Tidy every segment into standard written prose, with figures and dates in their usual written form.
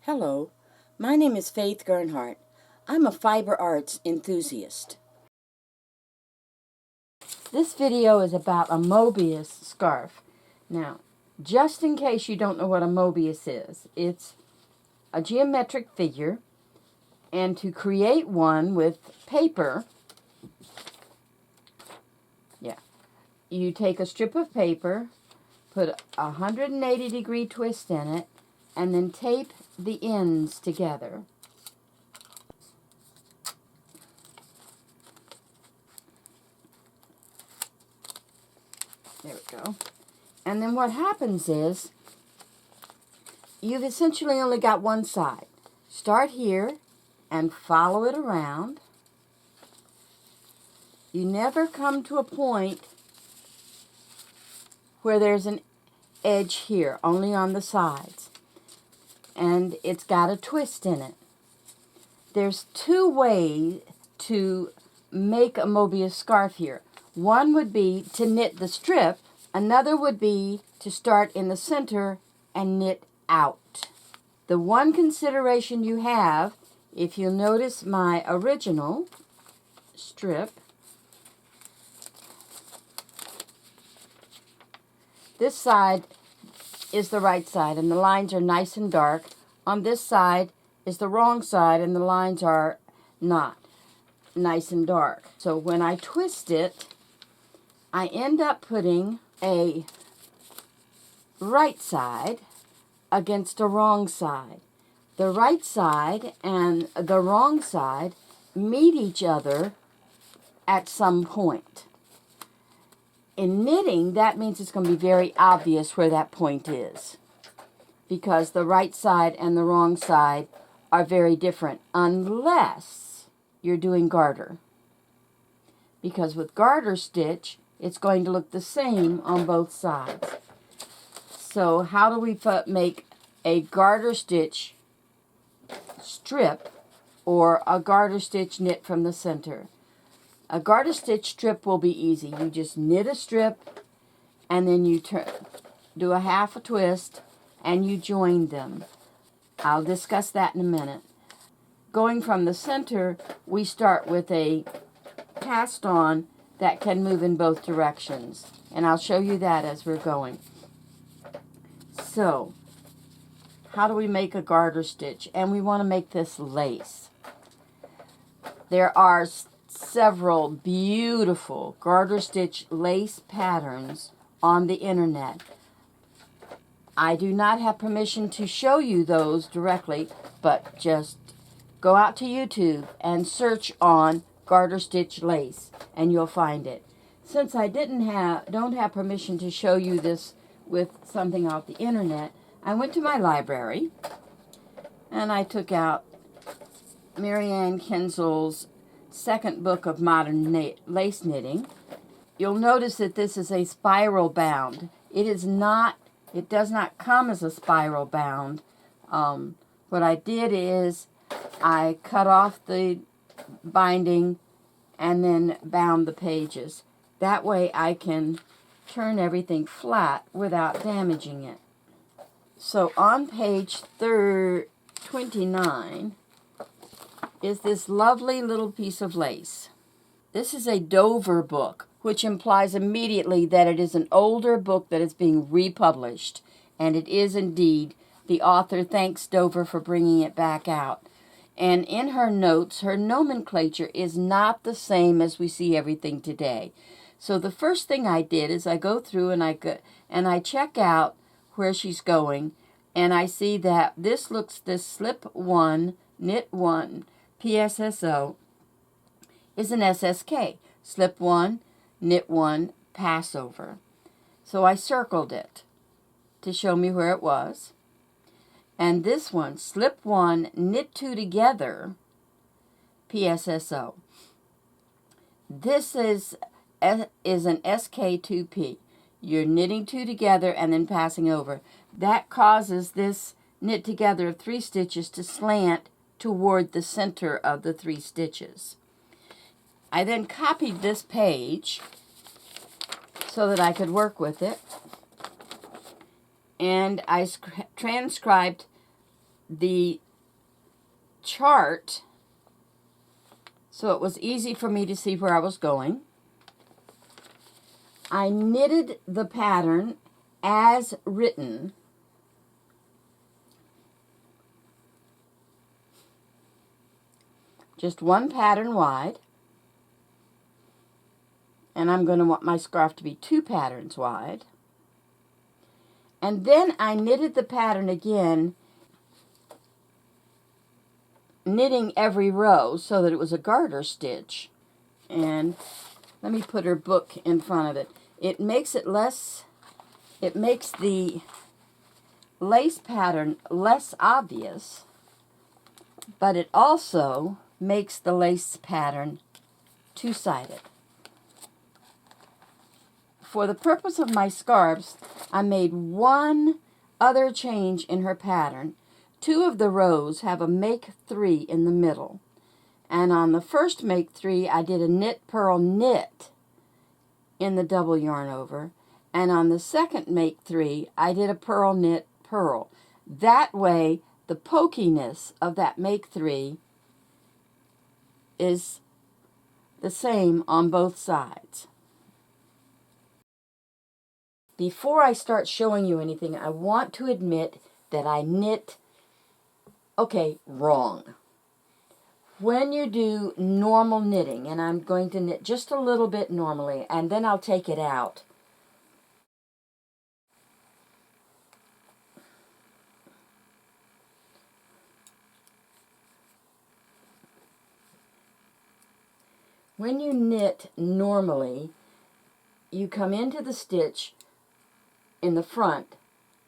Hello, my name is Faith Gernhardt. I'm a fiber arts enthusiast. This video is about a Mobius scarf. Now, just in case you don't know what a Mobius is, it's a geometric figure, and to create one with paper, you take a strip of paper, put a 180-degree twist in it, and then tape the ends together. There we go. And then what happens is, you've essentially only got one side. Start here and follow it around. You never come to a point where there's an edge here, only on the sides. And it's got a twist in it. There's two ways to make a Mobius scarf here. One would be to knit the strip. Another would be to start in the center and knit out. The one consideration you have, if you'll notice my original strip, this side is the right side, and the lines are nice and dark. On this side is the wrong side, and the lines are not nice and dark. So when I twist it, I end up putting a right side against a wrong side. The right side and the wrong side meet each other at some point. In knitting, that means it's going to be very obvious where that point is, because the right side and the wrong side are very different, unless you're doing garter. Because with garter stitch, it's going to look the same on both sides. So how do we make a garter stitch strip or a garter stitch knit from the center? A garter stitch strip will be easy. You just knit a strip, and then you do a half a twist, and you join them. I'll discuss that in a minute. Going from the center, we start with a cast on that can move in both directions, and I'll show you that as we're going. So, how do we make a garter stitch? And we want to make this lace. There are several beautiful garter stitch lace patterns on the internet. I do not have permission to show you those directly, but just go out to YouTube and search on garter stitch lace and you'll find it. Since I don't have permission to show you this with something off the internet, I went to my library and I took out Marianne Kinzel's second book of modern lace knitting. You'll notice that this is a spiral bound. It does not come as a spiral bound. What I did is I cut off the binding and then bound the pages. That way I can turn everything flat without damaging it. So on page 29 is this lovely little piece of lace. This is a Dover book, which implies immediately that it is an older book that is being republished. And it is indeed. The author thanks Dover for bringing it back out. And in her notes, her nomenclature is not the same as we see everything today. So the first thing I did is I go through and I check out where she's going, and I see that this slip 1, knit 1, PSSO is an SSK. Slip 1, knit 1, Passover. So I circled it to show me where it was. And this one, slip 1, knit 2 together, PSSO. This is an SK2P. You're knitting 2 together and then passing over. That causes this knit together of 3 stitches to slant toward the center of the 3 stitches. I then copied this page so that I could work with it, and I transcribed the chart so it was easy for me to see where I was going. I knitted the pattern as written. Just one pattern wide. And I'm going to want my scarf to be 2 patterns wide. And then I knitted the pattern again, knitting every row so that it was a garter stitch. And let me put her book in front of it. It makes it less, it makes the lace pattern less obvious, but it also makes the lace pattern two-sided. For the purpose of my scarves, I made one other change in her pattern. 2 of the rows have a make 3 in the middle. And on the first make 3, I did a knit, purl, knit in the double yarn over. And on the second make 3, I did a purl, knit, purl. That way, the pokiness of that make 3 is the same on both sides. Before I start showing you anything, I want to admit that I knit, wrong. When you do normal knitting, and I'm going to knit just a little bit normally, and then I'll take it out. When you knit normally, you come into the stitch in the front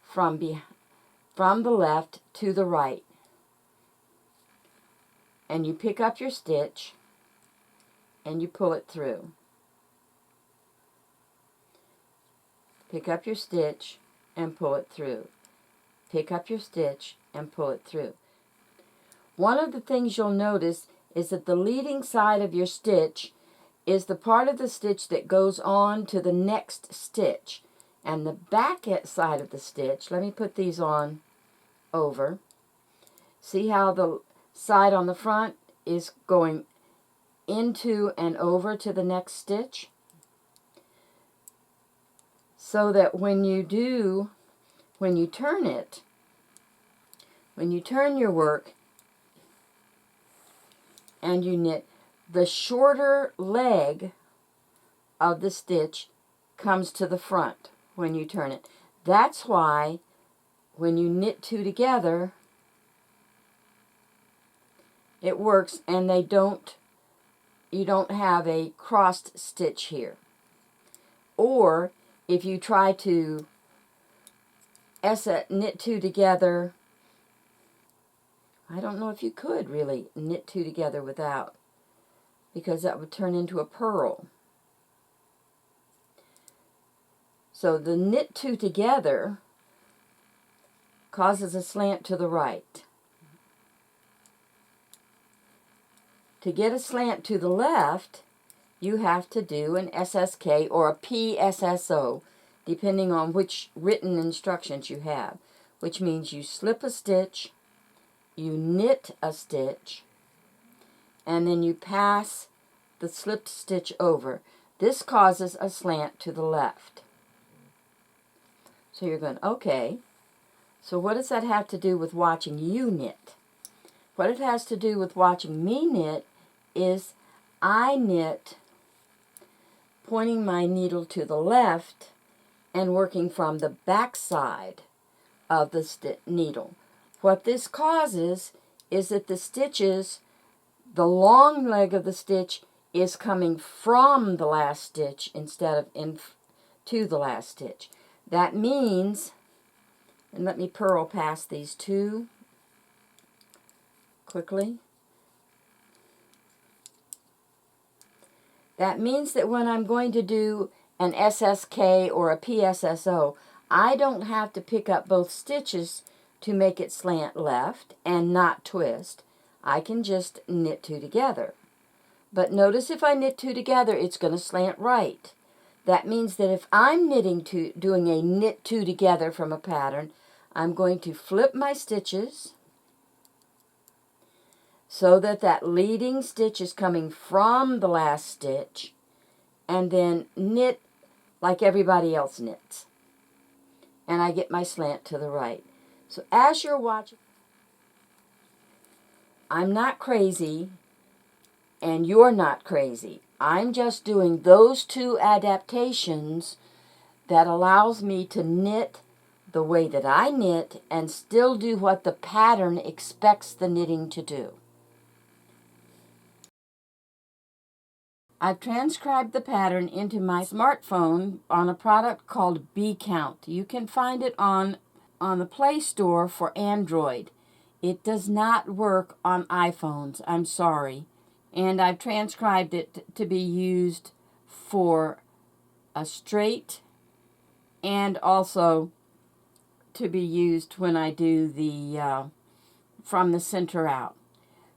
from the left to the right. And you pick up your stitch and you pull it through. Pick up your stitch and pull it through. Pick up your stitch and pull it through. One of the things you'll notice is that the leading side of your stitch is the part of the stitch that goes on to the next stitch. And the back side of the stitch, let me put these on over. See how the side on the front is going into and over to the next stitch? So that when you turn it, when you turn your work and you knit, the shorter leg of the stitch comes to the front when you turn it. That's why when you knit 2 together, it works, and you don't have a crossed stitch here. Or if you try to knit 2 together, I don't know if you could really knit 2 together without, because that would turn into a purl. So the knit 2 together causes a slant to the right. To get a slant to the left, you have to do an SSK or a PSSO, depending on which written instructions you have, which means you slip a stitch, you knit a stitch, and then you pass the slipped stitch over. This causes a slant to the left. So you're going, okay, so what does that have to do with watching you knit? What it has to do with watching me knit is I knit pointing my needle to the left and working from the back side of the needle. What this causes is that the stitches, the long leg of the stitch is coming from the last stitch instead of to the last stitch. That means, and let me purl past these 2 quickly. That means that when I'm going to do an SSK or a PSSO, I don't have to pick up both stitches to make it slant left and not twist. I can just knit 2 together. But notice if I knit 2 together, it's going to slant right. That means that if I'm doing a knit 2 together from a pattern, I'm going to flip my stitches, so that that leading stitch is coming from the last stitch, and then knit like everybody else knits. And I get my slant to the right. So as you're watching, I'm not crazy, and you're not crazy. I'm just doing those two adaptations that allows me to knit the way that I knit and still do what the pattern expects the knitting to do. I've transcribed the pattern into my smartphone on a product called Bee Count. You can find it on the Play Store for Android. It does not work on iPhones, I'm sorry. And I've transcribed it to be used for a straight and also to be used when I do the from the center out.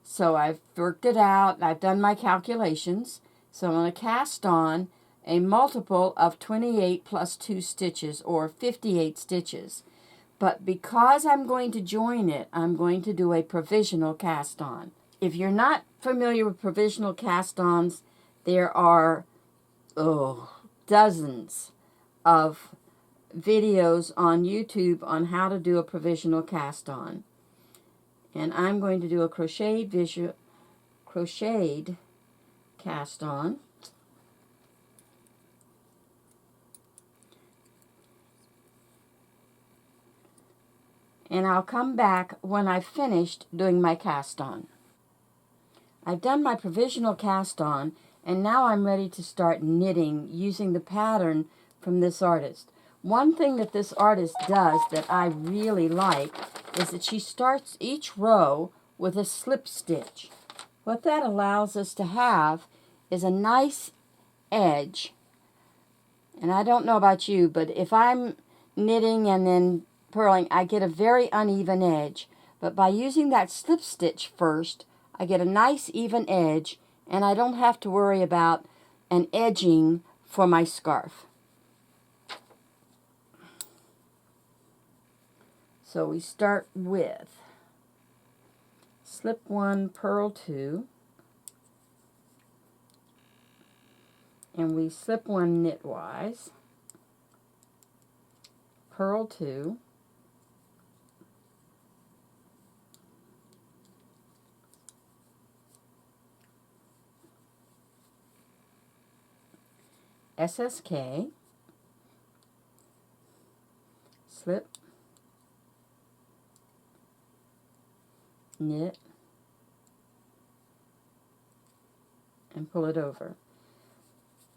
So I've worked it out. I've done my calculations. So I'm going to cast on a multiple of 28 plus 2 stitches, or 58 stitches. But because I'm going to join it, I'm going to do a provisional cast on. If you're not familiar with provisional cast-ons, there are dozens of videos on YouTube on how to do a provisional cast-on. And I'm going to do a crocheted cast-on. And I'll come back when I've finished doing my cast-on. I've done my provisional cast on, and now I'm ready to start knitting using the pattern from this artist. One thing that this artist does that I really like is that she starts each row with a slip stitch. What that allows us to have is a nice edge. And I don't know about you, but if I'm knitting and then purling, I get a very uneven edge. But by using that slip stitch first, I get a nice even edge, and I don't have to worry about an edging for my scarf. So we start with slip 1, purl 2, and we slip 1 knitwise, purl 2, SSK, slip, knit, and pull it over.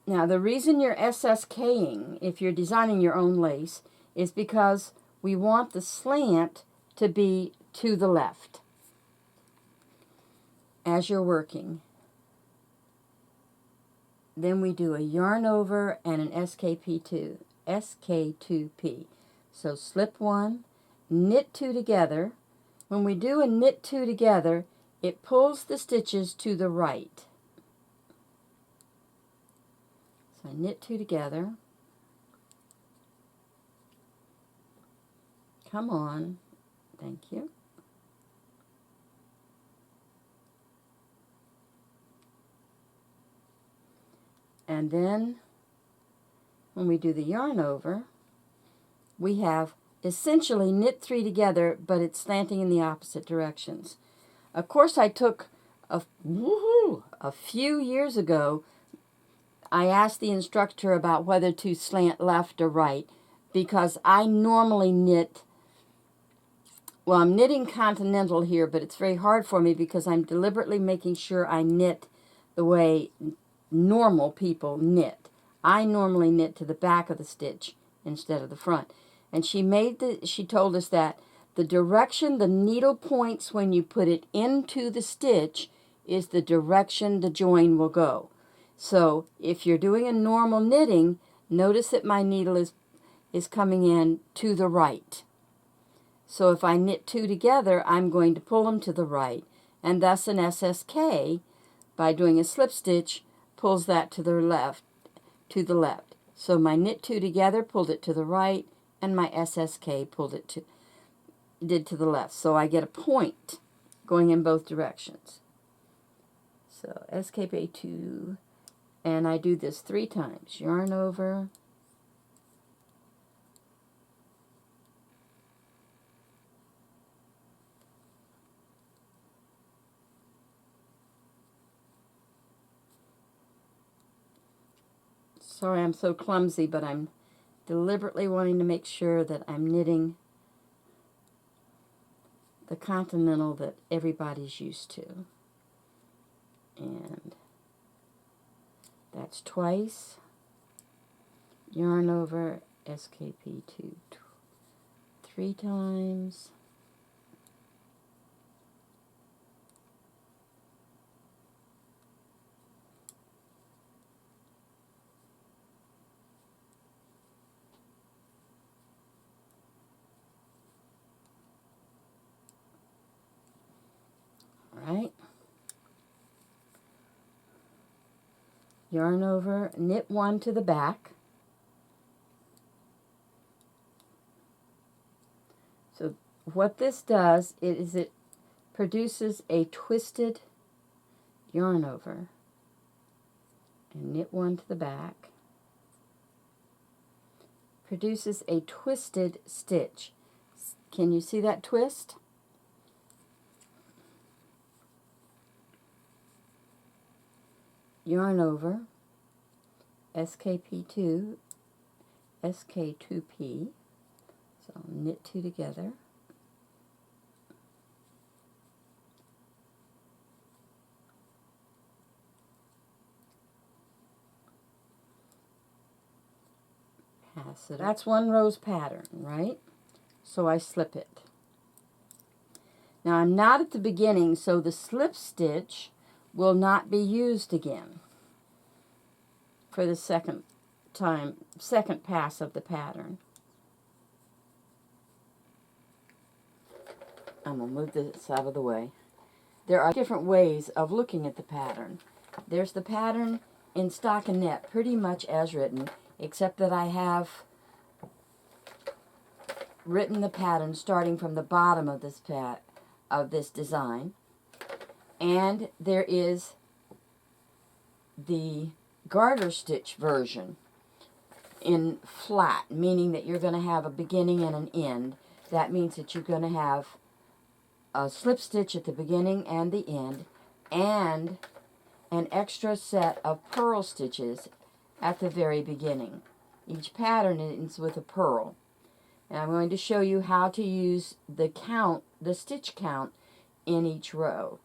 Now, the reason you're SSKing, if you're designing your own lace, is because we want the slant to be to the left as you're working. Then we do a yarn over and an SK2P. So slip 1, knit 2 together. When we do a knit 2 together, it pulls the stitches to the right. So knit 2 together. Come on. Thank you. And then when we do the yarn over, we have essentially knit 3 together, but it's slanting in the opposite directions. Of course, I took a few years ago, I asked the instructor about whether to slant left or right, because I normally knit, well, I'm knitting continental here, but it's very hard for me because I'm deliberately making sure I knit the way normal people knit. I normally knit to the back of the stitch instead of the front. And she told us that the direction the needle points when you put it into the stitch is the direction the join will go. So if you're doing a normal knitting, notice that my needle is coming in to the right. So if I knit 2 together, I'm going to pull them to the right, and thus an SSK, by doing a slip stitch, pulls that to the left. So my knit 2 together pulled it to the right, and my SSK pulled it to the left. So I get a point going in both directions. So SKP2, and I do this 3 times. Yarn over, sorry I'm so clumsy, but I'm deliberately wanting to make sure that I'm knitting the continental that everybody's used to. And that's twice. Yarn over, SKP2 3 times. Right, yarn over, knit 1 to the back. So what this does is it produces a twisted yarn over, and knit 1 to the back, produces a twisted stitch. Can you see that twist? Yarn over, SKP2, SK2P, so knit 2 together, pass it. That's 1 row's pattern, right? So I slip it. Now I'm not at the beginning, so the slip stitch will not be used again for the second pass of the pattern. I'm going to move this out of the way. There are different ways of looking at the pattern. There's the pattern in stockinette, pretty much as written, except that I have written the pattern starting from the bottom of this design. And there is the garter stitch version in flat, meaning that you're going to have a beginning and an end. That means that you're going to have a slip stitch at the beginning and the end, and an extra set of purl stitches at the very beginning. Each pattern ends with a purl. And I'm going to show you how to use the stitch count in each row.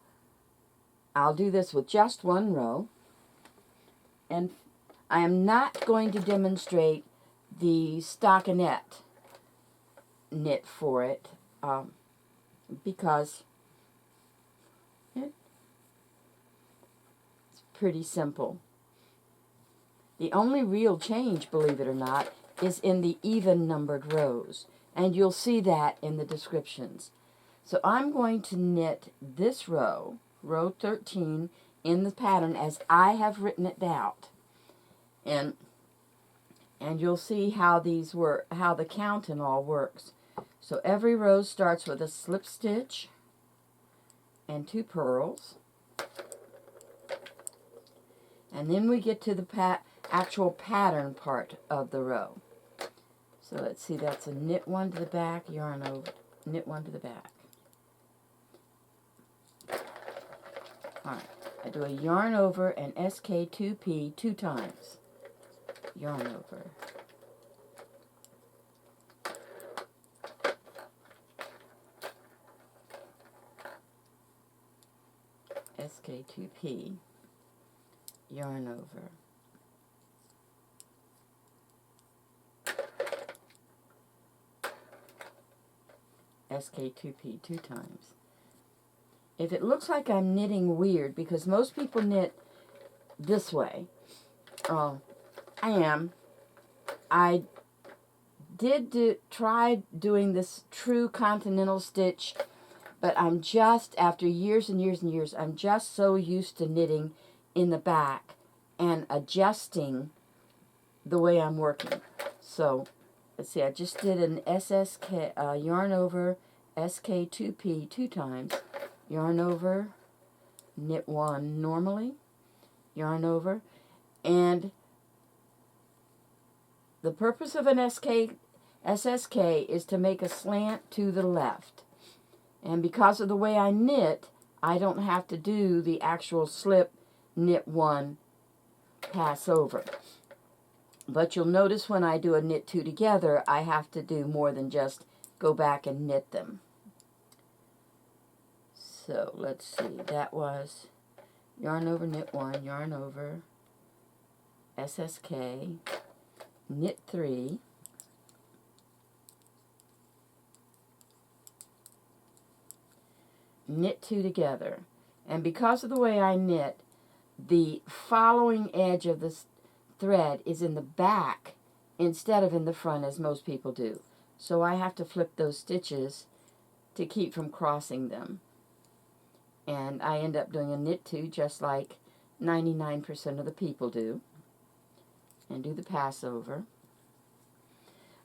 I'll do this with just 1 row, and I am not going to demonstrate the stockinette knit for it because it's pretty simple. The only real change, believe it or not, is in the even numbered rows, and you'll see that in the descriptions. So I'm going to knit this row, row 13, in the pattern as I have written it out, and you'll see how these work, how the count and all works. So every row starts with a slip stitch and 2 purls, and then we get to the actual pattern part of the row. So let's see, that's a knit 1 to the back, yarn over, knit 1 to the back. Alright, I do a yarn over and SK2P 2 times. Yarn over. SK2P, yarn over. SK2P 2 times. If it looks like I'm knitting weird, because most people knit this way, I am. I did try doing this true continental stitch, but I'm just, after years and years and years, I'm just so used to knitting in the back and adjusting the way I'm working. So, let's see, I just did an yarn over SK2P 2 times, yarn over, knit 1 normally, yarn over, and the purpose of an SSK is to make a slant to the left. And because of the way I knit, I don't have to do the actual slip, knit 1, pass over. But you'll notice when I do a knit 2 together, I have to do more than just go back and knit them. So let's see, that was yarn over, knit 1, yarn over, SSK, knit 3, knit 2 together. And because of the way I knit, the following edge of this thread is in the back instead of in the front as most people do. So I have to flip those stitches to keep from crossing them. And I end up doing a knit 2 just like 99% of the people do. And do the pass over.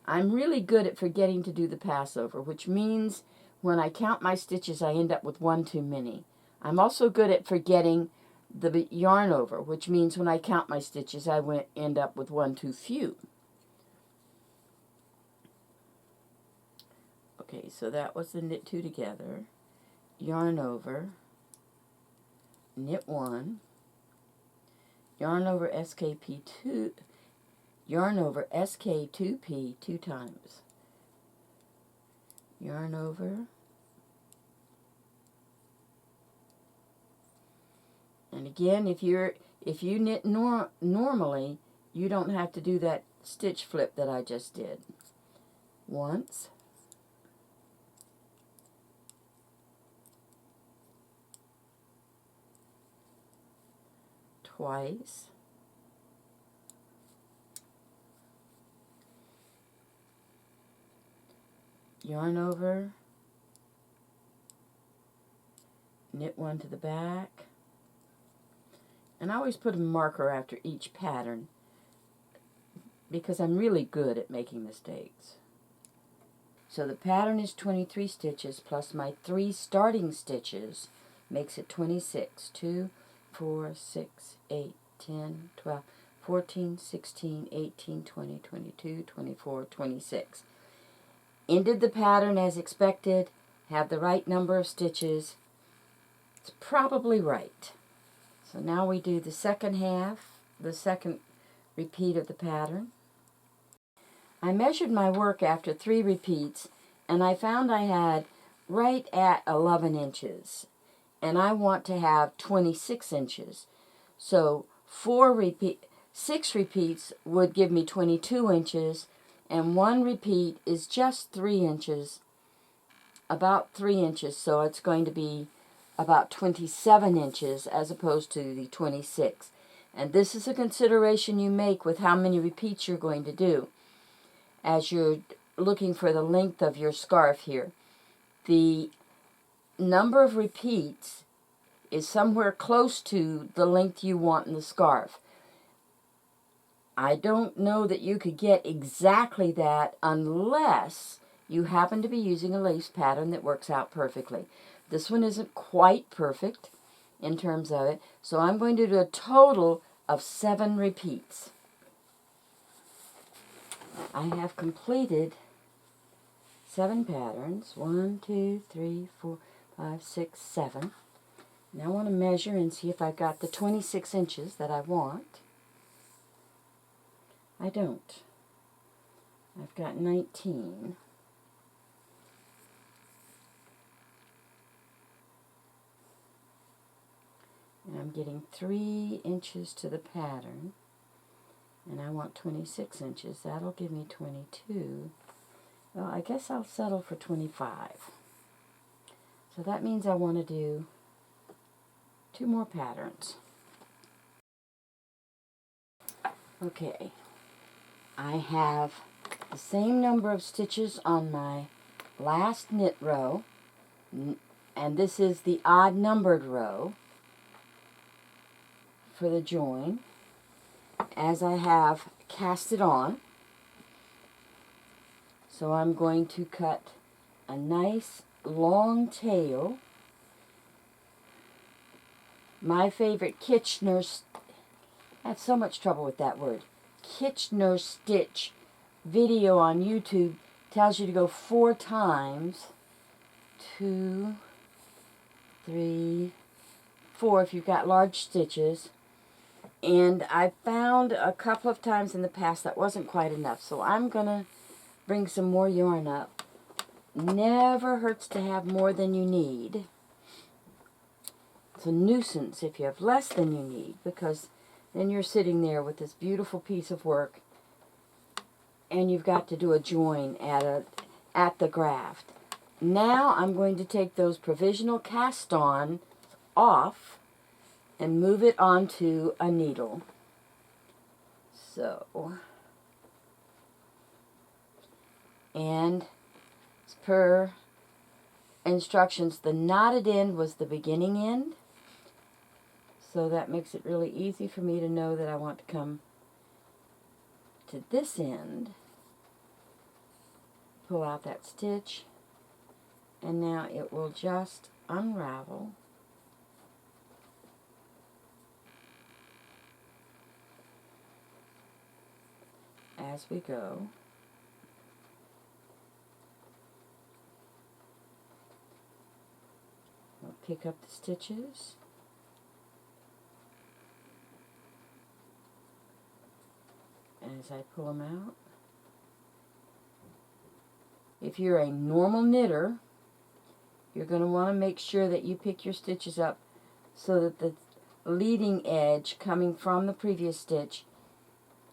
I'm really good at forgetting to do the pass over, which means when I count my stitches I end up with 1 too many. I'm also good at forgetting the yarn over, which means when I count my stitches I end up with 1 too few. Okay, so that was the knit 2 together, yarn over, knit 1, yarn over SKP2, yarn over SK2P 2 times, yarn over, and again, if you knit normally, you don't have to do that stitch flip that I just did. Once, twice, yarn over, knit 1 to the back, and I always put a marker after each pattern because I'm really good at making mistakes. So the pattern is 23 stitches plus my 3 starting stitches makes it 26. 2, 4, 6, 8, 10, 12, 14, 16, 18, 20, 22, 24, 26. Ended the pattern as expected, have the right number of stitches. It's probably right. So now we do the second half, the second repeat of the pattern. I measured my work after 3 repeats, and I found I had right at 11 inches. And I want to have 26 inches. So 6 repeats would give me 22 inches, and 1 repeat is just 3 inches, about 3 inches, so it's going to be about 27 inches as opposed to the 26. And this is a consideration you make with how many repeats you're going to do as you're looking for the length of your scarf here. The number of repeats is somewhere close to the length you want in the scarf. I don't know that you could get exactly that unless you happen to be using a lace pattern that works out perfectly. This one isn't quite perfect in terms of it, so I'm going to do a total of 7 repeats. I have completed 7 patterns. 1, 2, 3, 4, 5, 6, 7. Now I want to measure and see if I've got the 26 inches that I want. I don't. I've got 19. And I'm getting 3 inches to the pattern. And I want 26 inches. That'll give me 22. Well, I guess I'll settle for 25. So that means I want to do 2 more patterns. Okay. I have the same number of stitches on my last knit row, and this is the odd numbered row for the join, as I have cast it on. So I'm going to cut a nice long tail my favorite Kitchener's, I have so much trouble with that word, Kitchener stitch video on YouTube tells you to go 4 times, 2, 3, 4 if you've got large stitches. And I found a couple of times in the past that wasn't quite enough, so I'm going to bring some more yarn up. Never hurts to have more than you need. It's a nuisance if you have less than you need, because then you're sitting there with this beautiful piece of work and you've got to do a join at the graft. Now I'm going to take those provisional cast-on off and move it onto a needle. So, and as per instructions, the knotted end was the beginning end. So that makes it really easy for me to know that I want to come to this end, pull out that stitch, and now it will just unravel. As we go. I'll pick up the stitches. As I pull them out. If you're a normal knitter, you're going to want to make sure that you pick your stitches up so that the leading edge coming from the previous stitch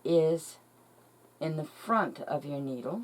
is in the front of your needle.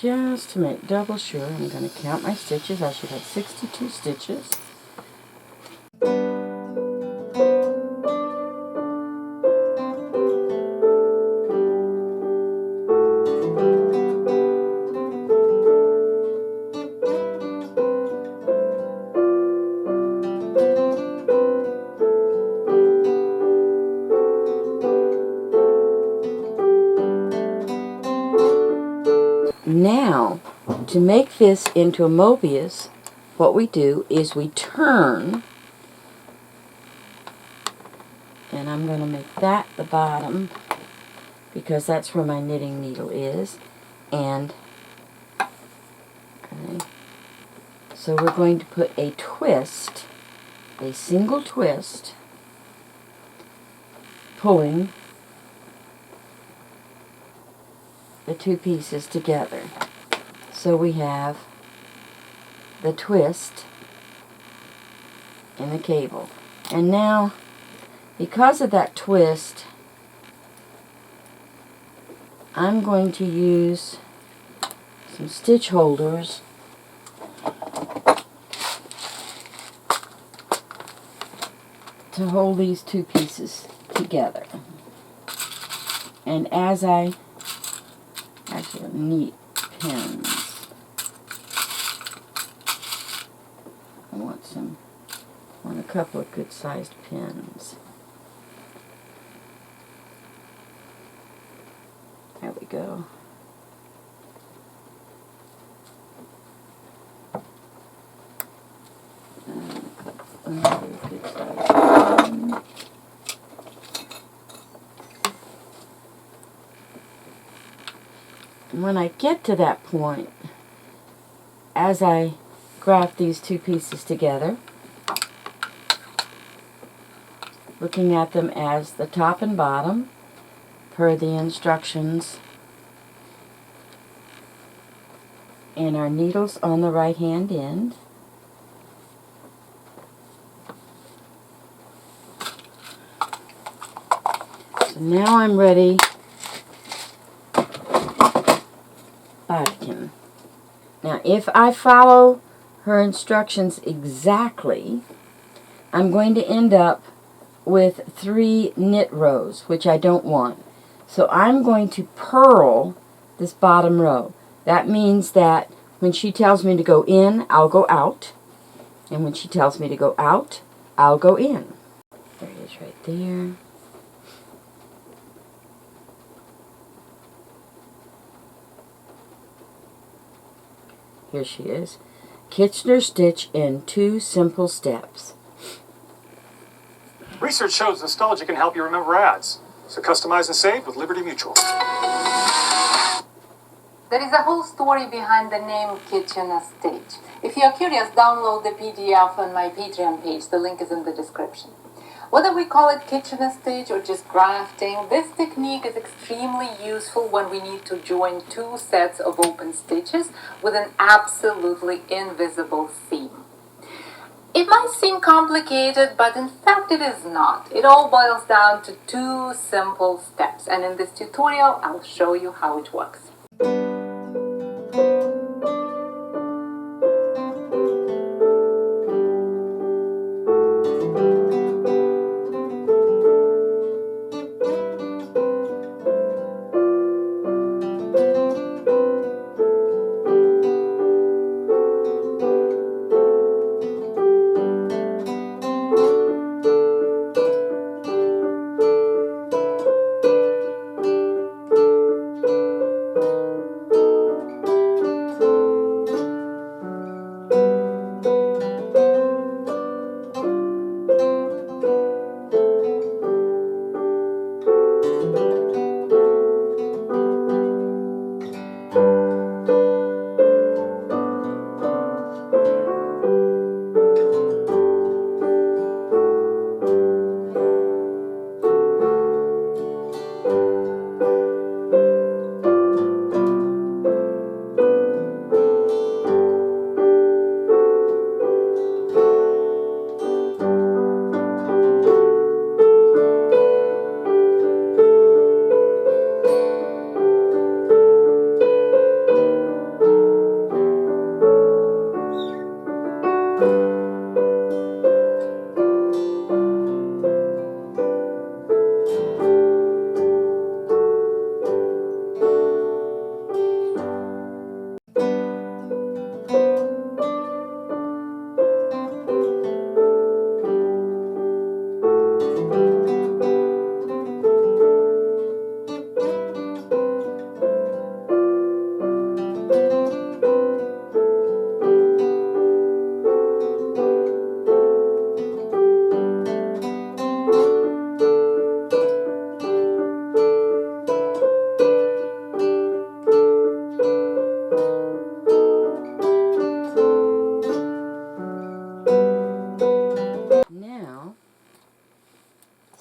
Just to make double sure, I'm going to count my stitches. I should have 62 stitches. Now, to make this into a Mobius, what we do is we turn, and I'm going to make that the bottom because that's where my knitting needle is, and okay, so we're going to put a twist, a single twist, pulling the two pieces together. So we have the twist in the cable. And now, because of that twist, I'm going to use some stitch holders to hold these two pieces together. And as I actually need pins. I want a couple of good sized pins. There we go. Another good sized pin. When I get to that point, as I graft these two pieces together, looking at them as the top and bottom, per the instructions. And our needle's on the right hand end. So now I'm ready. Bottom. Now if I follow her instructions exactly, I'm going to end up with 3 knit rows, which I don't want. So I'm going to purl this bottom row. That means that when she tells me to go in, I'll go out. And when she tells me to go out, I'll go in. There it is right there. Here she is. Kitchener stitch in 2 simple steps. Research shows nostalgia can help you remember ads. So customize and save with Liberty Mutual. There is a whole story behind the name Kitchener Stitch. If you are curious, download the PDF on my Patreon page. The link is in the description. Whether we call it Kitchener Stitch or just grafting, this technique is extremely useful when we need to join 2 sets of open stitches with an absolutely invisible seam. It might seem complicated, but in fact it is not. It all boils down to 2 simple steps, and in this tutorial I'll show you how it works.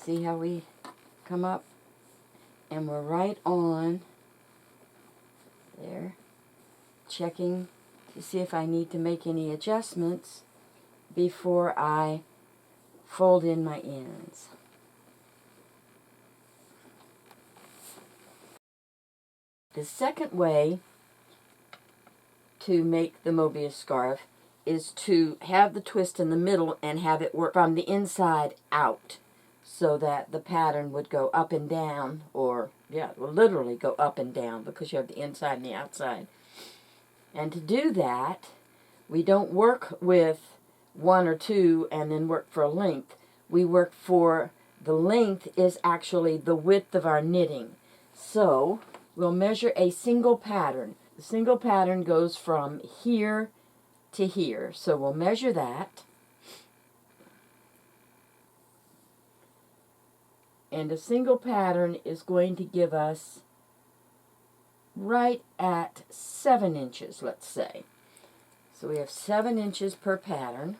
See how we come up and we're right on there, checking to see if I need to make any adjustments before I fold in my ends. The second way to make the Mobius scarf is to have the twist in the middle and have it work from the inside out, so that the pattern would go up and down, or, yeah, it will literally go up and down because you have the inside and the outside. And to do that, we don't work with 1 or 2 and then work for a length. We work for, the length is actually the width of our knitting. So, we'll measure a single pattern. The single pattern goes from here to here. So we'll measure that. And a single pattern is going to give us right at 7 inches, let's say. So we have 7 inches per pattern.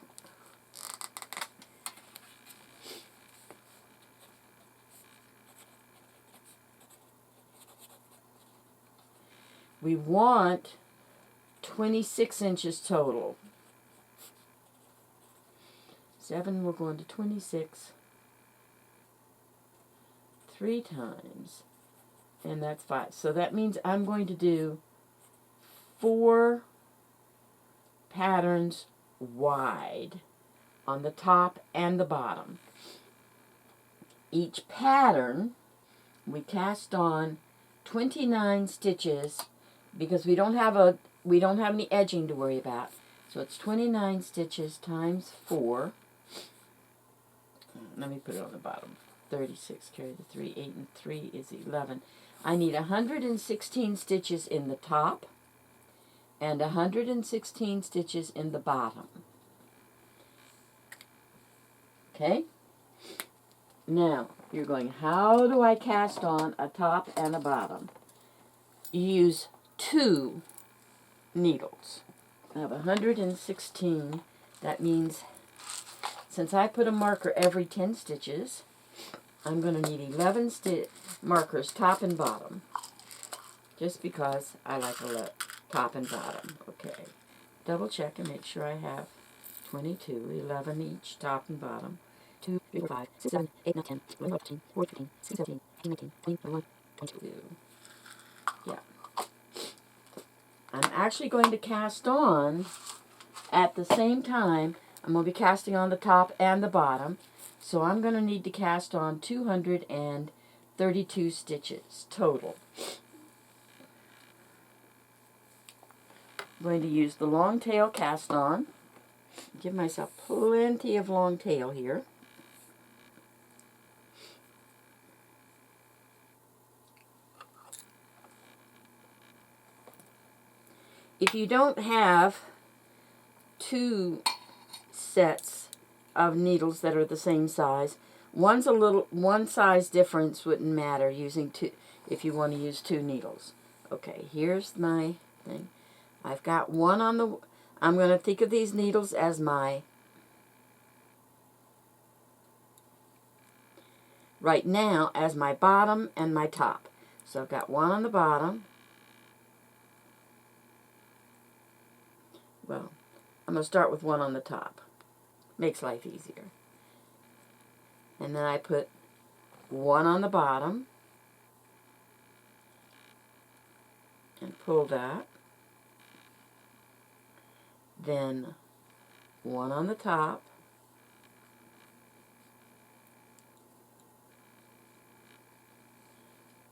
We want 26 inches total. 7, we're going to 26 3 times, and that's 5. So that means I'm going to do 4 patterns wide on the top and the bottom. Each pattern we cast on 29 stitches because we don't have any edging to worry about. So it's 29 stitches times 4. Let me put it on the bottom. 36, carry the 3, 8 and 3 is 11. I need 116 stitches in the top and 116 stitches in the bottom. Okay? Now, you're going, how do I cast on a top and a bottom? You use 2 needles. I have 116. That means, since I put a marker every 10 stitches, I'm going to need 11 markers, top and bottom. Just because I like a look, top and bottom. Okay. Double check and make sure I have 22, 11 each, top and bottom. 2, 3, 4, 5, 6, 7, 8, 9, 10, 11, 12, 13, 14, 15, 16, 17, 18, 19, 20, 21, 22. Yeah. I'm actually going to cast on at the same time. I'm going to be casting on the top and the bottom. So I'm going to need to cast on 232 stitches total. I'm going to use the long tail cast on. Give myself plenty of long tail here. If you don't have 2 sets of needles that are the same size, one size difference wouldn't matter using 2 if you want to use 2 needles. Okay, here's my thing. I've got one on the, I'm going to think of these needles as my, right now, as my bottom and my top. So I've got one on the bottom. Well, I'm going to start with one on the top. Makes life easier. And then I put one on the bottom and pull that. Then one on the top.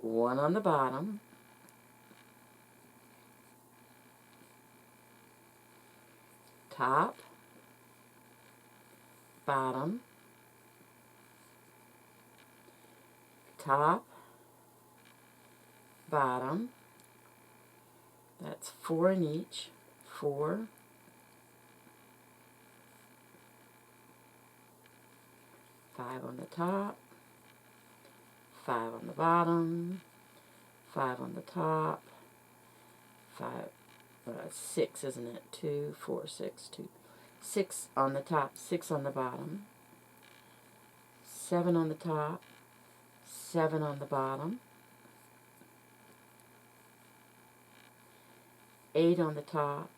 One on the bottom. Top, bottom, top, bottom. That's 4 in each. 4, 5 on the top, 5 on the bottom, 5 on the top, 5, 6, isn't it? 2, 4, 6, 2. 6 on the top, 6 on the bottom, 7 on the top, 7 on the bottom, 8 on the top,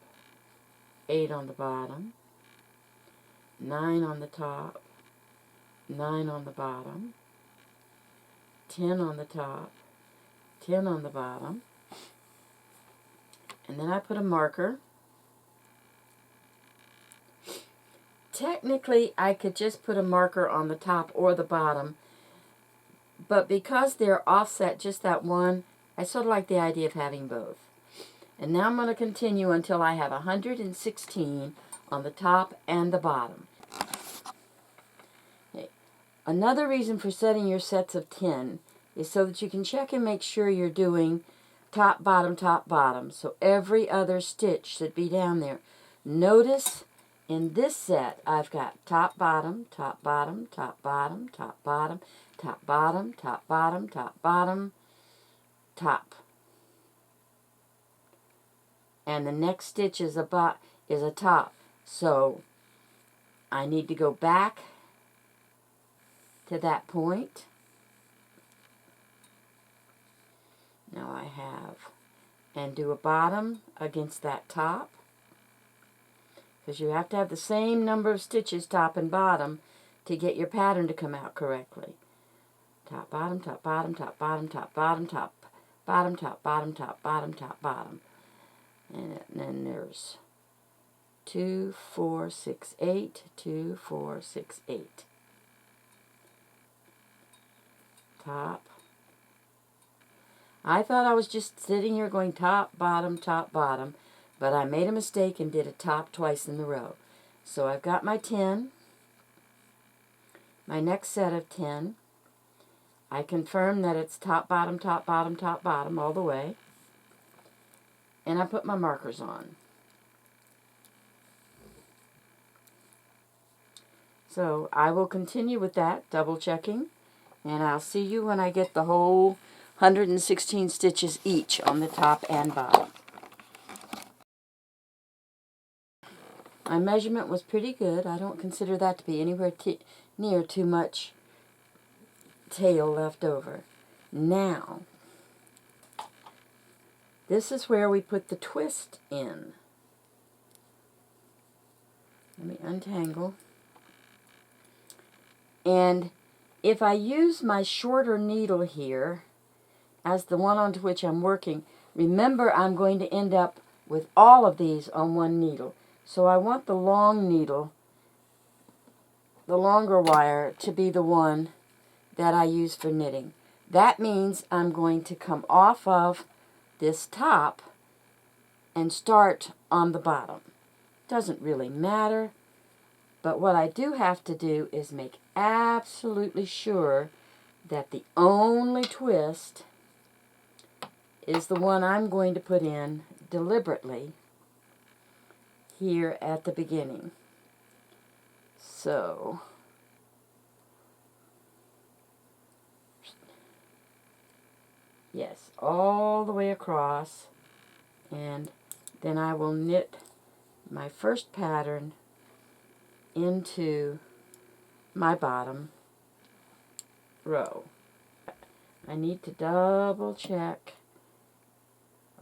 8 on the bottom, 9 on the top, 9 on the bottom, 10 on the top, 10 on the bottom, and then I put a marker. Technically, I could just put a marker on the top or the bottom, but because they're offset just that one, I sort of like the idea of having both. And now I'm going to continue until I have 116 on the top and the bottom. Okay. Another reason for setting your sets of 10 is so that you can check and make sure you're doing top, bottom. So every other stitch should be down there. Notice in this set, I've got top, bottom, top, bottom, top, bottom, top, bottom, top, bottom, top, bottom, top, bottom, top. And the next stitch is a top. So I need to go back to that point. Now I have and do a bottom against that top, because you have to have the same number of stitches top and bottom to get your pattern to come out correctly. Top, bottom, top, bottom, top, bottom, top, bottom, top, bottom, top, bottom, top, bottom, top, bottom. And then there's 2, 4, 6, 8, 2, 4, 6, 8. Top. I thought I was just sitting here going top, bottom, but I made a mistake and did a top twice in the row. So I've got my 10, my next set of 10. I confirm that it's top, bottom, top, bottom, top, bottom all the way. And I put my markers on. So I will continue with that, double checking, and I'll see you when I get the whole 116 stitches each on the top and bottom. My measurement was pretty good. I don't consider that to be anywhere near too much tail left over. Now, this is where we put the twist in. Let me untangle. And if I use my shorter needle here as the one onto which I'm working, remember I'm going to end up with all of these on one needle. So I want the long needle, the longer wire, to be the one that I use for knitting. That means I'm going to come off of this top and start on the bottom. Doesn't really matter, but what I do have to do is make absolutely sure that the only twist is the one I'm going to put in deliberately here at the beginning. So, yes, all the way across, and then I will knit my first pattern into my bottom row. I need to double check.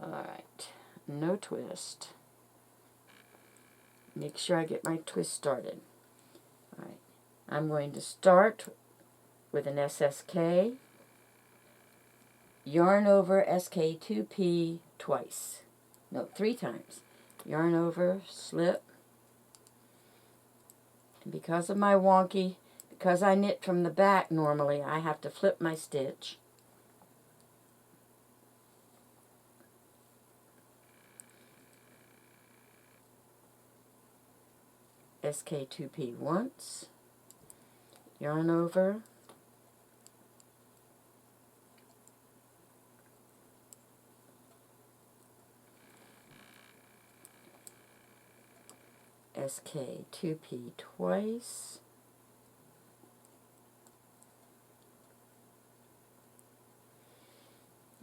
Alright, no twist. Make sure I get my twist started. Alright, I'm going to start with an SSK, yarn over SK2P twice. No, 3 times. Yarn over, slip. And because of my wonky, because I knit from the back normally, I have to flip my stitch. SK2P once, yarn over, SK2P twice,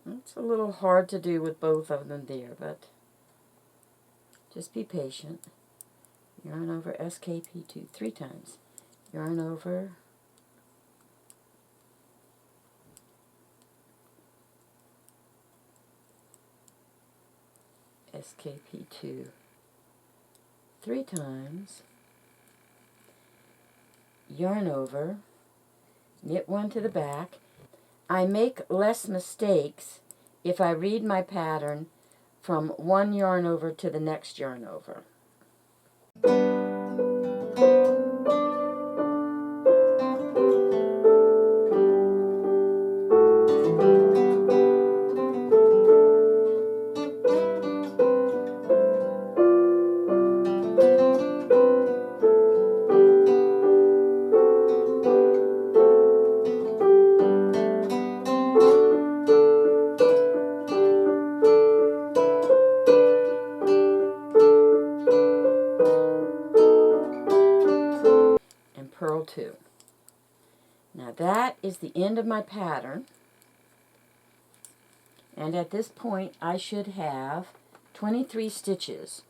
it's a little hard to do with both of them there, but just be patient. Yarn over SKP2 3 times. Yarn over, SKP2 3 times. Yarn over, knit 1 to the back. I make less mistakes if I read my pattern from one yarn over to the next yarn over. Purl 2. Now that is the end of my pattern, and at this point I should have 23 stitches.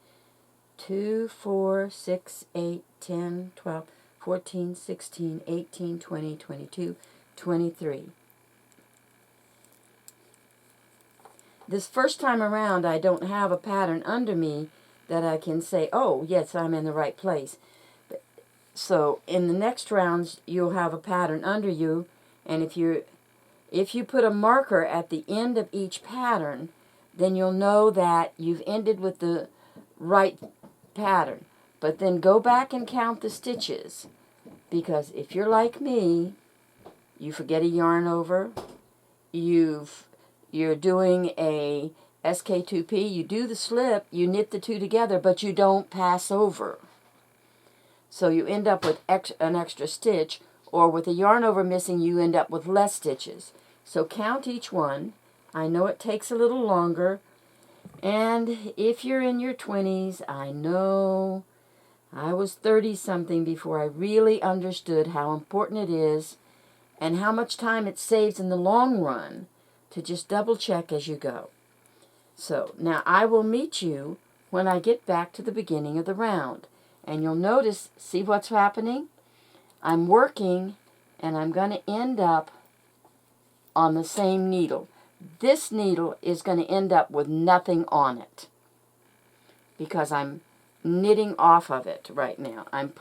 2, 4, 6, 8, 10, 12, 14, 16, 18, 20, 22, 23. this first time around, I don't have a pattern under me that I can say, oh, yes, I'm in the right place. So in the next rounds, you'll have a pattern under you, and if you put a marker at the end of each pattern, then you'll know that you've ended with the right pattern. But then go back and count the stitches, because if you're like me, you forget a yarn over, you're doing a SK2P, you do the slip, you knit the two together, but you don't pass over. So you end up with an extra stitch, or with a yarn over missing, you end up with less stitches. So count each one. I know it takes a little longer, and if you're in your 20s, I know I was 30-something before I really understood how important it is and how much time it saves in the long run to just double check as you go. So now I will meet you when I get back to the beginning of the round. And you'll notice, see what's happening? I'm working, and I'm going to end up on the same needle. This needle is going to end up with nothing on it, because I'm knitting off of it right now. I'm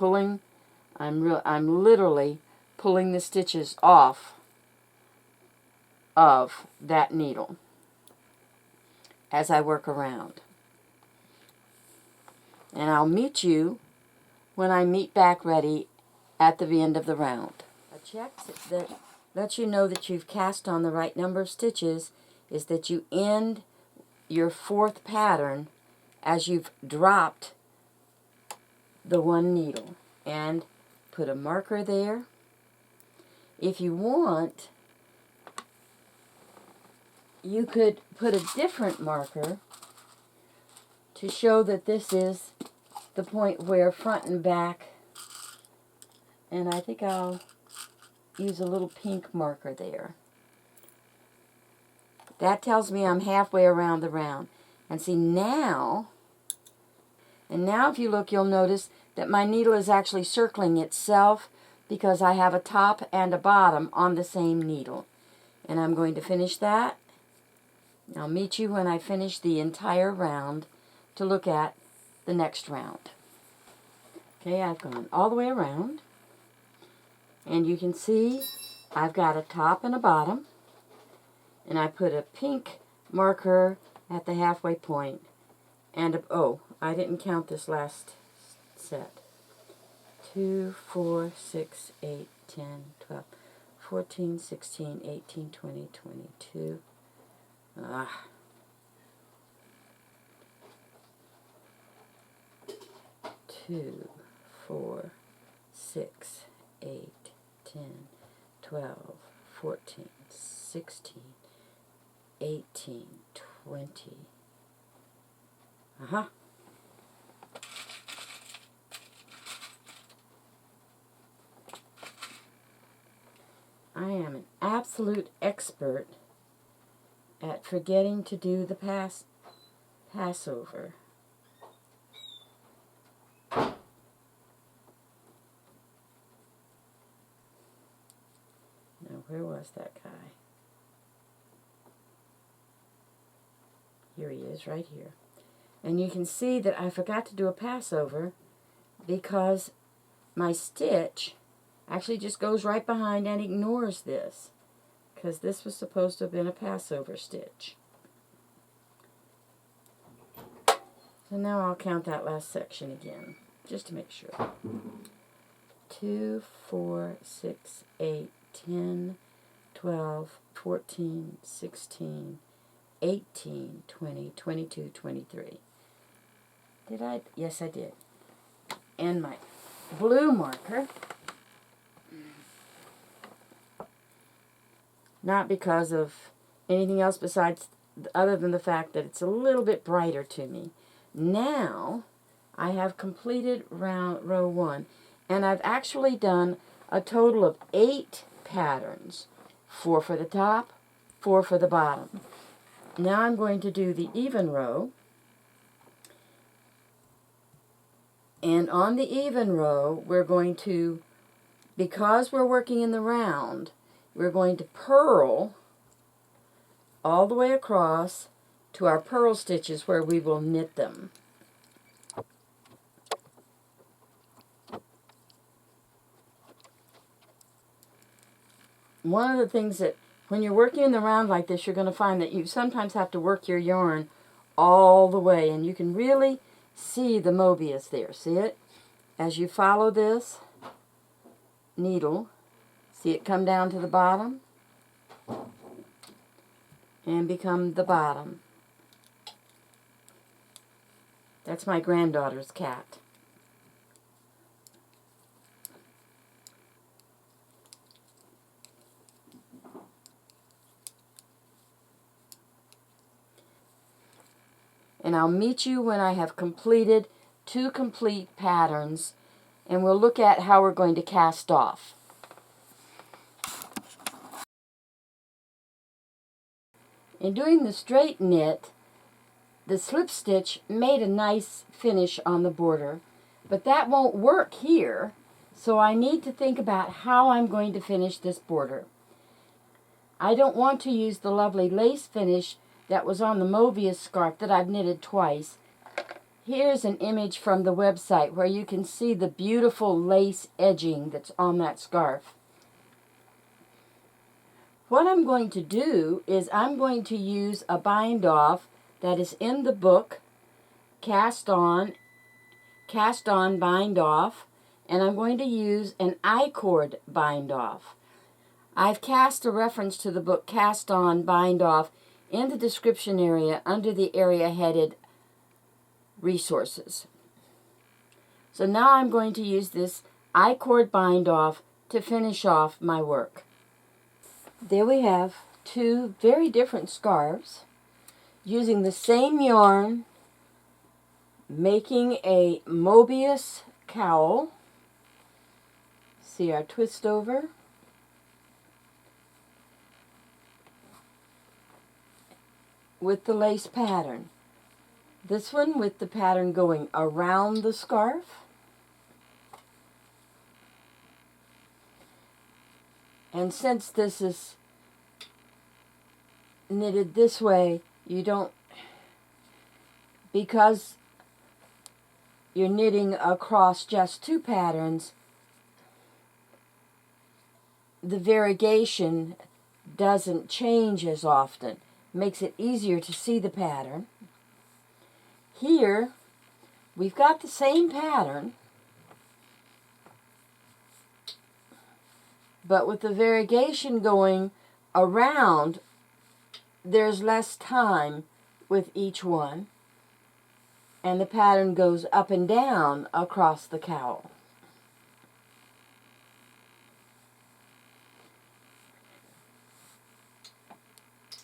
literally pulling the stitches off of that needle as I work around. And I'll meet you when I meet back ready at the end of the round. A check that lets you know that you've cast on the right number of stitches is that you end your fourth pattern as you've dropped the one needle. And put a marker there. If you want, you could put a different marker to show that this is the point where front and back, and I think I'll use a little pink marker there. That tells me I'm halfway around the round. And see now if you look, you'll notice that my needle is actually circling itself, because I have a top and a bottom on the same needle. And I'm going to finish that. I'll meet you when I finish the entire round to look at the next round. Okay, I've gone all the way around, and you can see I've got a top and a bottom, and I put a pink marker at the halfway point, and oh, I didn't count this last set. 2, 4, 6, 8, 10, 12, 14, 16, 18, 20, 22. 2, 4, 6, 8, 10, 12, 14, 16, 18, 20. I am an absolute expert at forgetting to do the Passover. Now, where was that guy? Here he is, right here. And you can see that I forgot to do a Passover because my stitch actually just goes right behind and ignores this, because this was supposed to have been a Passover stitch. So now I'll count that last section again, just to make sure. 2, 4, 6, 8, 10, 12, 14, 16, 18, 20, 22, 23. Did I? Yes, I did. And my blue marker, not because of anything else besides, other than the fact that it's a little bit brighter to me. Now, I have completed row 1, and I've actually done a total of 8 patterns. 4 for the top, 4 for the bottom. Now I'm going to do the even row. And on the even row, we're going to, because we're working in the round, we're going to purl all the way across to our purl stitches where we will knit them. One of the things that when you're working in the round like this, you're going to find that you sometimes have to work your yarn all the way, and you can really see the Mobius there. See it? As you follow this needle, see it come down to the bottom and become the bottom. That's my granddaughter's cat. And I'll meet you when I have completed 2 complete patterns, and we'll look at how we're going to cast off. In doing the straight knit, the slip stitch made a nice finish on the border, but that won't work here, so I need to think about how I'm going to finish this border. I don't want to use the lovely lace finish that was on the Mobius scarf that I've knitted twice. Here's an image from the website where you can see the beautiful lace edging that's on that scarf. What I'm going to do is I'm going to use a bind off that is in the book, cast on, bind off, and I'm going to use an I-cord bind off. I've cast a reference to the book Cast On, Bind Off in the description area under the area headed Resources. So now I'm going to use this I-cord bind off to finish off my work. There we have 2 very different scarves using the same yarn, making a Mobius cowl. See our twist over. With the lace pattern. This one with the pattern going around the scarf. And since this is knitted this way, you don't, because you're knitting across just 2 patterns, the variegation doesn't change as often. Makes it easier to see the pattern. Here, we've got the same pattern, but with the variegation going around, there's less time with each one, and the pattern goes up and down across the cowl.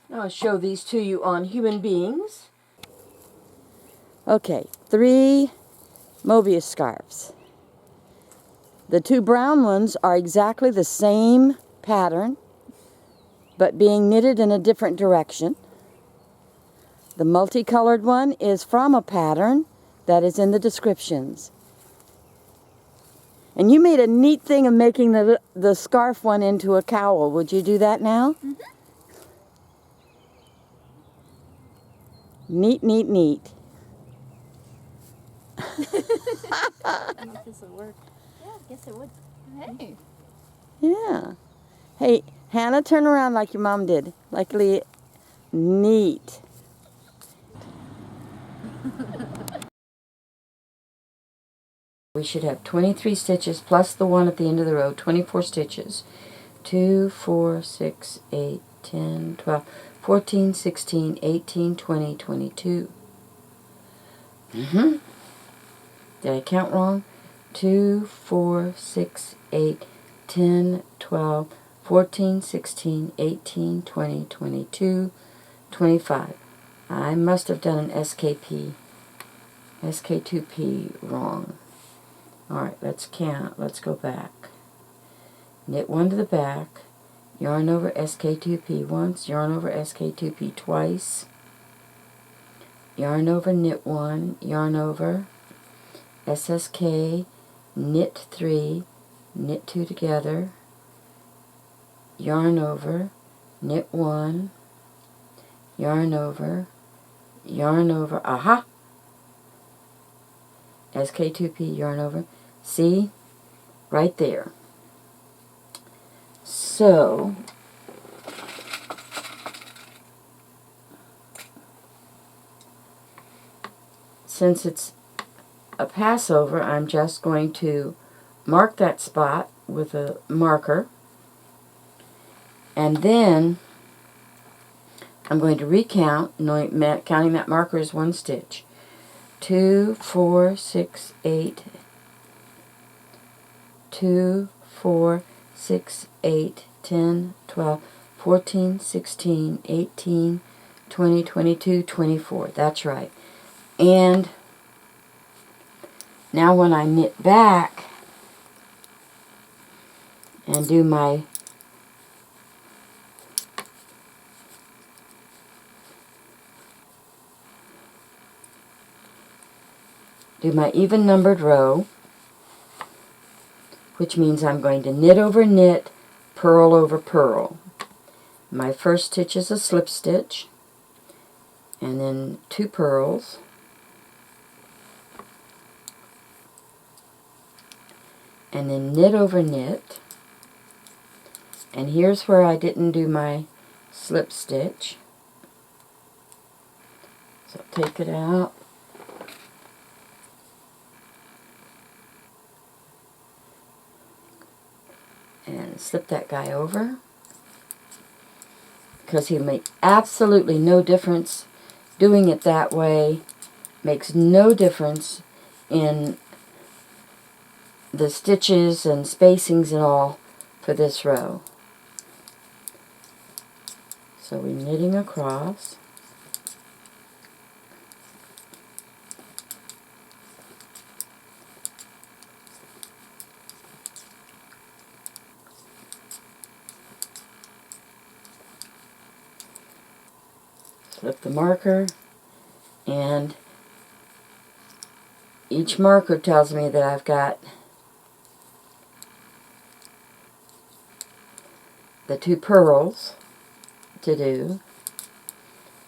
Now I'll show these to you on human beings. Okay, 3 Mobius scarves. The 2 brown ones are exactly the same pattern, but being knitted in a different direction. The multicolored one is from a pattern that is in the descriptions. And you made a neat thing of making the scarf one into a cowl. Would you do that now? Mm-hmm. Neat, neat, neat. I don't know if this would work. Yeah, I guess it would. Hey. Yeah. Hey, Hannah, turn around like your mom did. Like neat. We should have 23 stitches plus the one at the end of the row, 24 stitches. 2, 4, 6, 8, 10, 12, 14, 16, 18, 20, 22. Did I count wrong? 2, 4, 6, 8, 10, 12, 14, 16, 18, 20, 22, 25. I must have done an SK2P wrong. Alright, let's count. Let's go back. Knit 1 to the back. Yarn over SK2P once. Yarn over SK2P twice. Yarn over, knit 1. Yarn over. SSK. Knit 3. Knit 2 together. Yarn over. Knit 1. Yarn over. yarn over, aha, SK2P, yarn over, see, right there. So, since it's a passover, I'm just going to mark that spot with a marker, and then I'm going to recount, counting that marker as 1 stitch. 2, 4, 6, 8, 2, 4, 6, 8, 10, 12, 14, 16, 18, 20, 22, 24. That's right. And now when I knit back and do my even numbered row, which means I'm going to knit over knit, purl over purl. My first stitch is a slip stitch, and then 2 purls, and then knit over knit, and here's where I didn't do my slip stitch, so take it out, and slip that guy over, because he'll make absolutely no difference doing it that way. Makes no difference in the stitches and spacings and all for this row. So we're knitting across, slip the marker, and each marker tells me that I've got the 2 purls to do.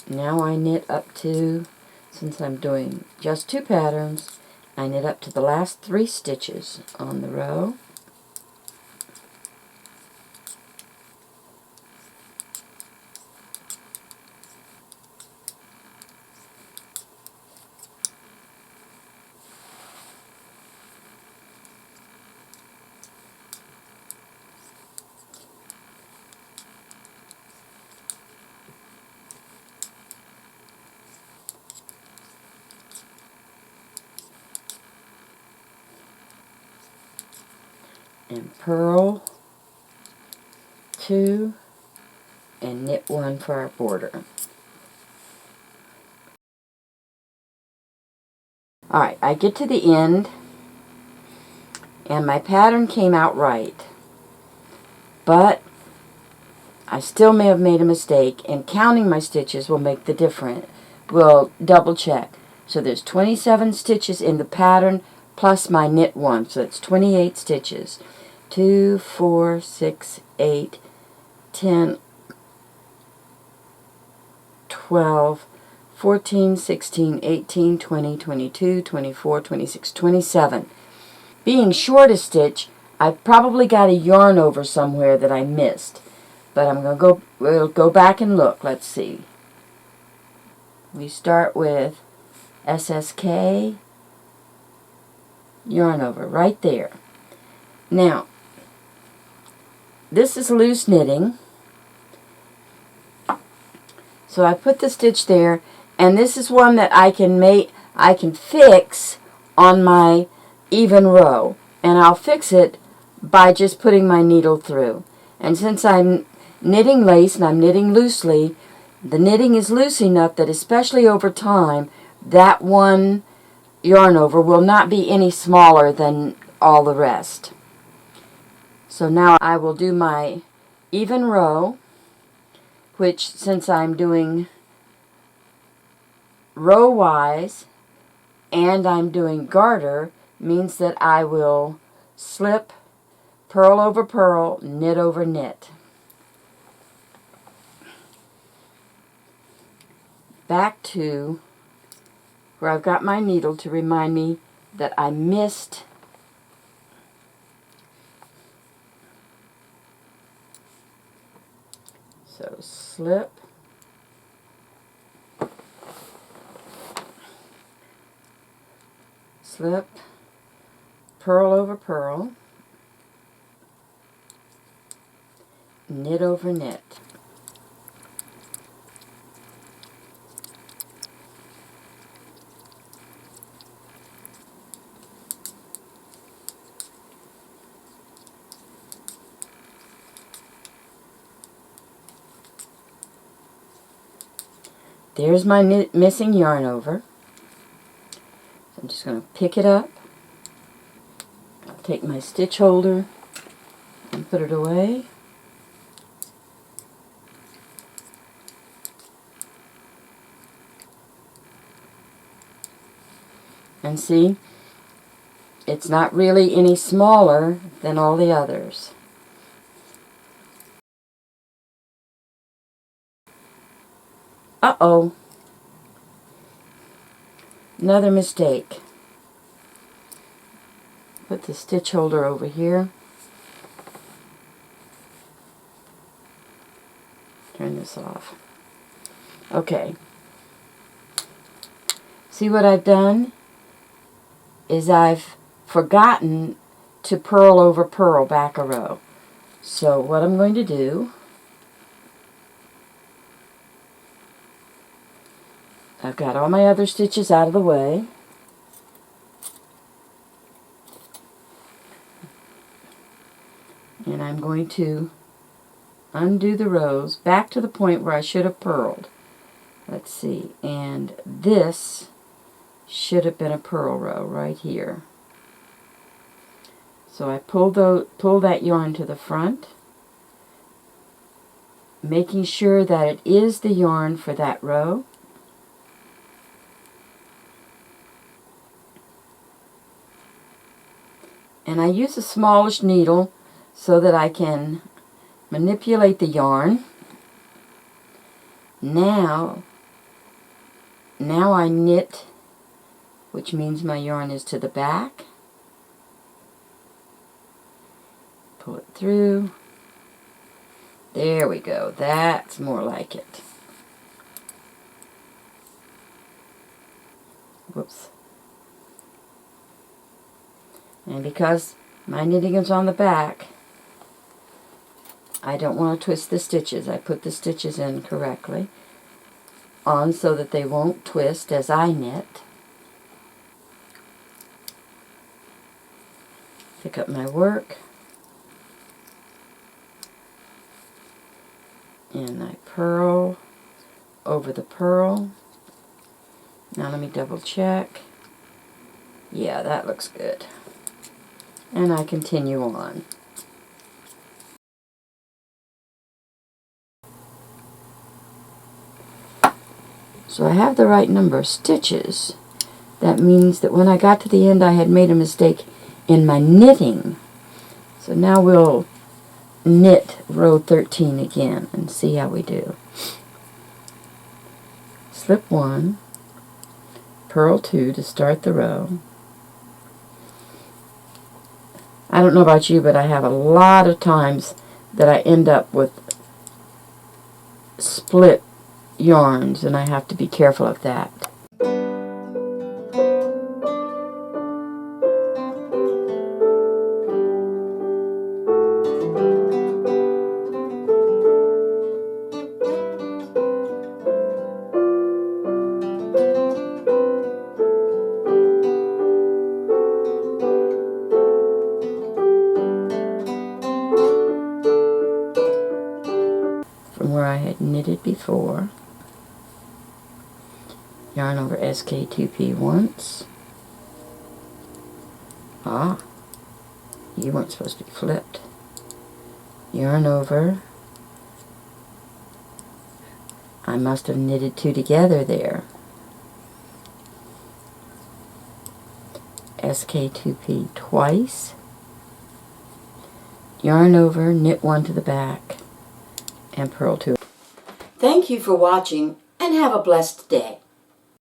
Now I knit up to, since I'm doing just 2 patterns, I knit up to the last 3 stitches on the row. And purl 2 and knit 1 for our border. Alright, I get to the end and my pattern came out right, but I still may have made a mistake, and counting my stitches will make the difference. We'll double check. So there's 27 stitches in the pattern plus my knit 1, so it's 28 stitches. 2, 4, 6, 8, 10, 12, 14, 16, 18, 20, 22, 24, 26, 27. Being short a stitch, I probably got a yarn over somewhere that I missed. But I'm going to we'll go back and look. Let's see. We start with SSK, yarn over, right there. Now, this is loose knitting. So I put the stitch there, and this is one that I can fix on my even row. And I'll fix it by just putting my needle through. And since I'm knitting lace and I'm knitting loosely, the knitting is loose enough that especially over time, that one yarn over will not be any smaller than all the rest. So now I will do my even row, which since I'm doing row-wise and I'm doing garter, means that I will slip, purl over purl, knit over knit. Back to where I've got my needle to remind me that I missed so slip, slip, purl over purl, knit over knit. There's my missing yarn over. So I'm just going to pick it up. I'll take my stitch holder and put it away. And see, it's not really any smaller than all the others. Uh-oh. Another mistake. Put the stitch holder over here. Turn this off. Okay. See what I've done? Is I've forgotten to purl over purl back a row. So what I'm going to do, I've got all my other stitches out of the way. And I'm going to undo the rows back to the point where I should have purled. Let's see, and this should have been a purl row right here. So I pull that yarn to the front, making sure that it is the yarn for that row. And I use a smallish needle so that I can manipulate the yarn. Now I knit, which means my yarn is to the back. Pull it through. There we go. That's more like it. Whoops. And because my knitting is on the back, I don't want to twist the stitches. I put the stitches in correctly on so that they won't twist as I knit. Pick up my work. And I purl over the purl. Now let me double check. Yeah, that looks good. And I continue on. So I have the right number of stitches. That means that when I got to the end I had made a mistake in my knitting. So now we'll knit row 13 again and see how we do. Slip 1, purl 2 to start the row. I don't know about you, but I have a lot of times that I end up with split yarns, and I have to be careful of that. From where I had knitted before, yarn over SK2P once. Ah, you weren't supposed to be flipped. Yarn over. I must have knitted 2 together there. SK2P twice. Yarn over, knit 1 to the back, and purl 2. Thank you for watching, and have a blessed day.